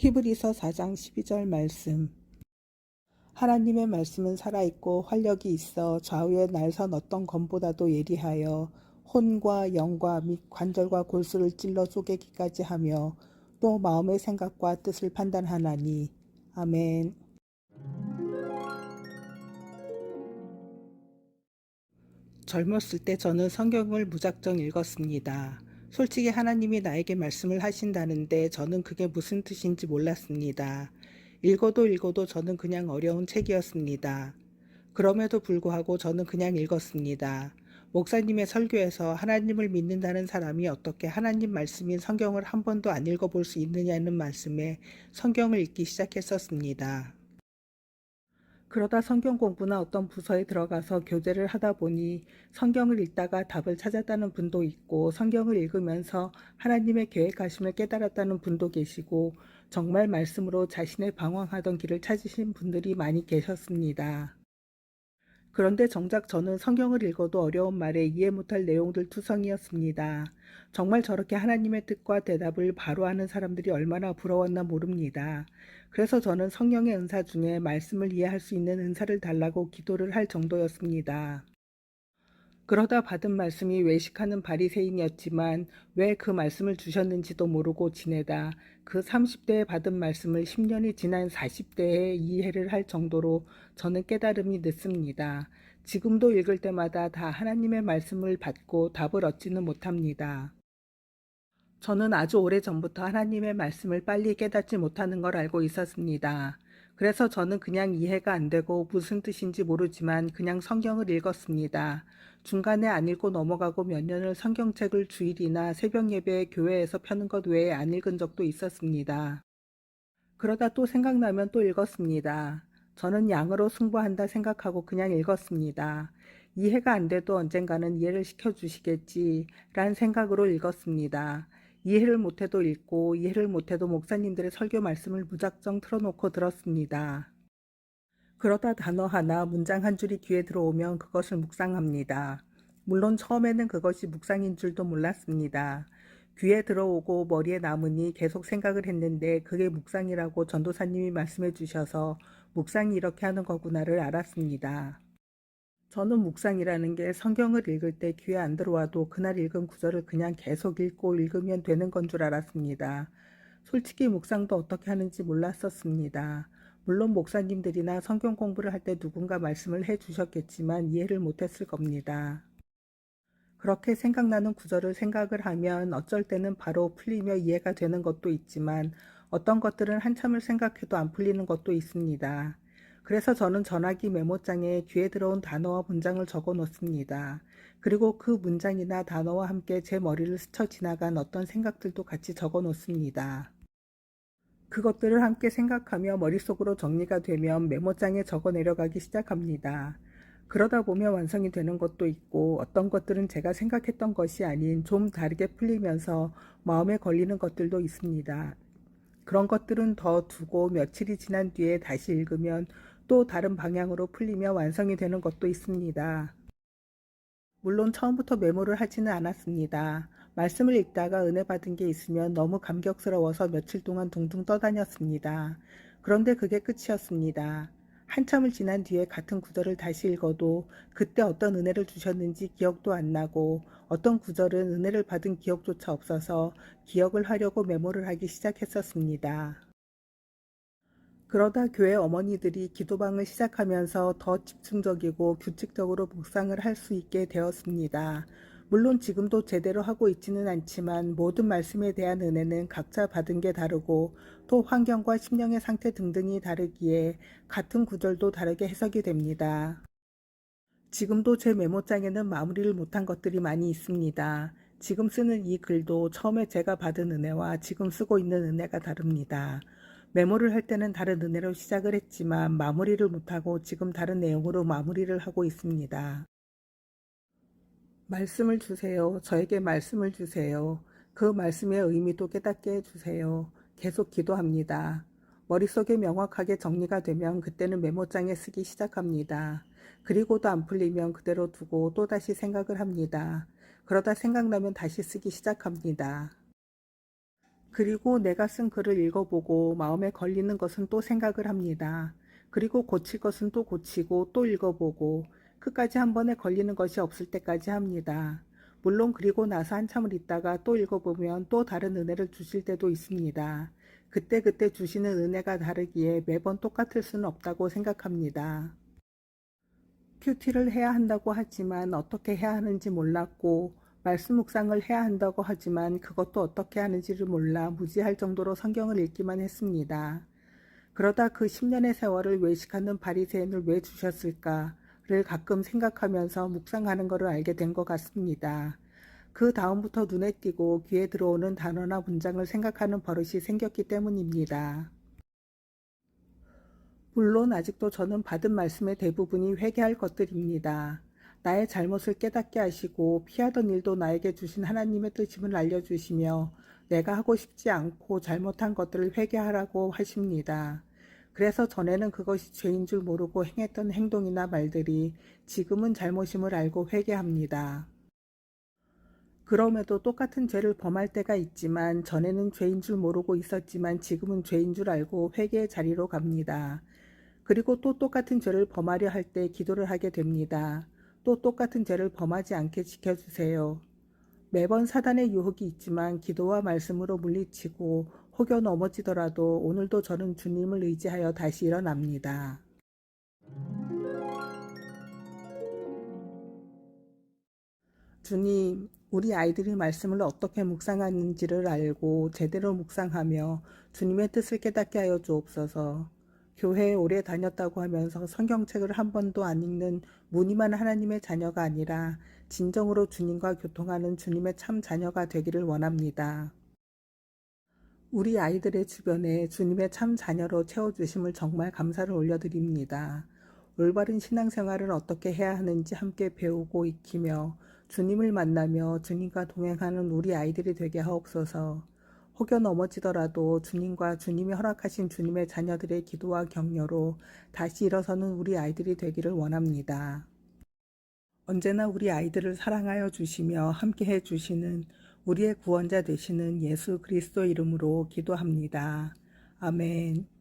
히브리서 4장 12절 말씀. 하나님의 말씀은 살아있고 활력이 있어 좌우에 날선 어떤 검보다도 예리하여 혼과 영과 및 관절과 골수를 찔러 쪼개기까지 하며 또 마음의 생각과 뜻을 판단하나니. 아멘. 젊었을 때 저는 성경을 무작정 읽었습니다. 솔직히 하나님이 나에게 말씀을 하신다는데 저는 그게 무슨 뜻인지 몰랐습니다. 읽어도 저는 그냥 어려운 책이었습니다. 그럼에도 불구하고 저는 그냥 읽었습니다. 목사님의 설교에서 하나님을 믿는다는 사람이 어떻게 하나님 말씀인 성경을 한 번도 안 읽어볼 수 있느냐는 말씀에 성경을 읽기 시작했었습니다. 그러다 성경 공부나 어떤 부서에 들어가서 교제를 하다 보니 성경을 읽다가 답을 찾았다는 분도 있고 성경을 읽으면서 하나님의 계획하심을 깨달았다는 분도 계시고 정말 말씀으로 자신의 방황하던 길을 찾으신 분들이 많이 계셨습니다. 그런데 정작 저는 성경을 읽어도 어려운 말에 이해 못할 내용들 투성이었습니다. 정말 저렇게 하나님의 뜻과 대답을 바로 아는 사람들이 얼마나 부러웠나 모릅니다. 그래서 저는 성령의 은사 중에 말씀을 이해할 수 있는 은사를 달라고 기도를 할 정도였습니다. 그러다 받은 말씀이 외식하는 바리새인이었지만 왜 그 말씀을 주셨는지도 모르고 지내다 그 30대에 받은 말씀을 10년이 지난 40대에 이해를 할 정도로 저는 깨달음이 늦습니다. 지금도 읽을 때마다 다 하나님의 말씀을 받고 답을 얻지는 못합니다. 저는 아주 오래전부터 하나님의 말씀을 빨리 깨닫지 못하는 걸 알고 있었습니다. 그래서 저는 그냥 이해가 안 되고 무슨 뜻인지 모르지만 그냥 성경을 읽었습니다. 중간에 안 읽고 넘어가고 몇 년을 성경책을 주일이나 새벽 예배 교회에서 펴는 것 외에 안 읽은 적도 있었습니다. 그러다 또 생각나면 또 읽었습니다. 저는 양으로 승부한다 생각하고 그냥 읽었습니다. 이해가 안 돼도 언젠가는 이해를 시켜주시겠지 라는 생각으로 읽었습니다. 이해를 못해도 읽고 이해를 못해도 목사님들의 설교 말씀을 무작정 틀어놓고 들었습니다. 그러다 단어 하나, 문장 한 줄이 귀에 들어오면 그것을 묵상합니다. 물론 처음에는 그것이 묵상인 줄도 몰랐습니다. 귀에 들어오고 머리에 남으니 계속 생각을 했는데 그게 묵상이라고 전도사님이 말씀해 주셔서 묵상이 이렇게 하는 거구나를 알았습니다. 저는 묵상이라는 게 성경을 읽을 때 귀에 안 들어와도 그날 읽은 구절을 그냥 계속 읽고 읽으면 되는 건 줄 알았습니다. 솔직히 묵상도 어떻게 하는지 몰랐었습니다. 물론 목사님들이나 성경 공부를 할 때 누군가 말씀을 해 주셨겠지만 이해를 못했을 겁니다. 그렇게 생각나는 구절을 생각을 하면 어쩔 때는 바로 풀리며 이해가 되는 것도 있지만 어떤 것들은 한참을 생각해도 안 풀리는 것도 있습니다. 그래서 저는 전화기 메모장에 귀에 들어온 단어와 문장을 적어 놓습니다. 그리고 그 문장이나 단어와 함께 제 머리를 스쳐 지나간 어떤 생각들도 같이 적어 놓습니다. 그것들을 함께 생각하며 머릿속으로 정리가 되면 메모장에 적어 내려가기 시작합니다. 그러다 보면 완성이 되는 것도 있고 어떤 것들은 제가 생각했던 것이 아닌 좀 다르게 풀리면서 마음에 걸리는 것들도 있습니다. 그런 것들은 더 두고 며칠이 지난 뒤에 다시 읽으면 또 다른 방향으로 풀리며 완성이 되는 것도 있습니다. 물론 처음부터 메모를 하지는 않았습니다. 말씀을 읽다가 은혜 받은 게 있으면 너무 감격스러워서 며칠 동안 둥둥 떠다녔습니다. 그런데 그게 끝이었습니다. 한참을 지난 뒤에 같은 구절을 다시 읽어도 그때 어떤 은혜를 주셨는지 기억도 안 나고 어떤 구절은 은혜를 받은 기억조차 없어서 기억을 하려고 메모를 하기 시작했었습니다. 그러다 교회 어머니들이 기도방을 시작하면서 더 집중적이고 규칙적으로 묵상을 할 수 있게 되었습니다. 물론 지금도 제대로 하고 있지는 않지만 모든 말씀에 대한 은혜는 각자 받은 게 다르고 또 환경과 심령의 상태 등등이 다르기에 같은 구절도 다르게 해석이 됩니다. 지금도 제 메모장에는 마무리를 못한 것들이 많이 있습니다. 지금 쓰는 이 글도 처음에 제가 받은 은혜와 지금 쓰고 있는 은혜가 다릅니다. 메모를 할 때는 다른 은혜로 시작을 했지만 마무리를 못하고 지금 다른 내용으로 마무리를 하고 있습니다. 말씀을 주세요. 저에게 말씀을 주세요. 그 말씀의 의미도 깨닫게 해주세요. 계속 기도합니다. 머릿속에 명확하게 정리가 되면 그때는 메모장에 쓰기 시작합니다. 그리고도 안 풀리면 그대로 두고 또다시 생각을 합니다. 그러다 생각나면 다시 쓰기 시작합니다. 그리고 내가 쓴 글을 읽어보고 마음에 걸리는 것은 또 생각을 합니다. 그리고 고칠 것은 또 고치고 또 읽어보고 끝까지 한 번에 걸리는 것이 없을 때까지 합니다. 물론 그리고 나서 한참을 있다가 또 읽어보면 또 다른 은혜를 주실 때도 있습니다. 그때그때 주시는 은혜가 다르기에 매번 똑같을 수는 없다고 생각합니다. 큐티를 해야 한다고 하지만 어떻게 해야 하는지 몰랐고 말씀 묵상을 해야 한다고 하지만 그것도 어떻게 하는지를 몰라 무지할 정도로 성경을 읽기만 했습니다. 그러다 그 10년의 세월을 외식하는 바리새인을 왜 주셨을까를 가끔 생각하면서 묵상하는 것을 알게 된 것 같습니다. 그 다음부터 눈에 띄고 귀에 들어오는 단어나 문장을 생각하는 버릇이 생겼기 때문입니다. 물론 아직도 저는 받은 말씀의 대부분이 회개할 것들입니다. 나의 잘못을 깨닫게 하시고 피하던 일도 나에게 주신 하나님의 뜻임을 알려주시며 내가 하고 싶지 않고 잘못한 것들을 회개하라고 하십니다. 그래서 전에는 그것이 죄인 줄 모르고 행했던 행동이나 말들이 지금은 잘못임을 알고 회개합니다. 그럼에도 똑같은 죄를 범할 때가 있지만 전에는 죄인 줄 모르고 있었지만 지금은 죄인 줄 알고 회개의 자리로 갑니다. 그리고 또 똑같은 죄를 범하려 할 때 기도를 하게 됩니다. 또 똑같은 죄를 범하지 않게 지켜주세요. 매번 사단의 유혹이 있지만 기도와 말씀으로 물리치고 혹여 넘어지더라도 오늘도 저는 주님을 의지하여 다시 일어납니다. 주님, 우리 아이들이 말씀을 어떻게 묵상하는지를 알고 제대로 묵상하며 주님의 뜻을 깨닫게 하여 주옵소서. 교회에 오래 다녔다고 하면서 성경책을 한 번도 안 읽는 무늬만 하나님의 자녀가 아니라 진정으로 주님과 교통하는 주님의 참 자녀가 되기를 원합니다. 우리 아이들의 주변에 주님의 참 자녀로 채워주심을 정말 감사를 올려드립니다. 올바른 신앙생활을 어떻게 해야 하는지 함께 배우고 익히며 주님을 만나며 주님과 동행하는 우리 아이들이 되게 하옵소서. 혹여 넘어지더라도 주님과 주님이 허락하신 주님의 자녀들의 기도와 격려로 다시 일어서는 우리 아이들이 되기를 원합니다. 언제나 우리 아이들을 사랑하여 주시며 함께해 주시는 우리의 구원자 되시는 예수 그리스도 이름으로 기도합니다. 아멘.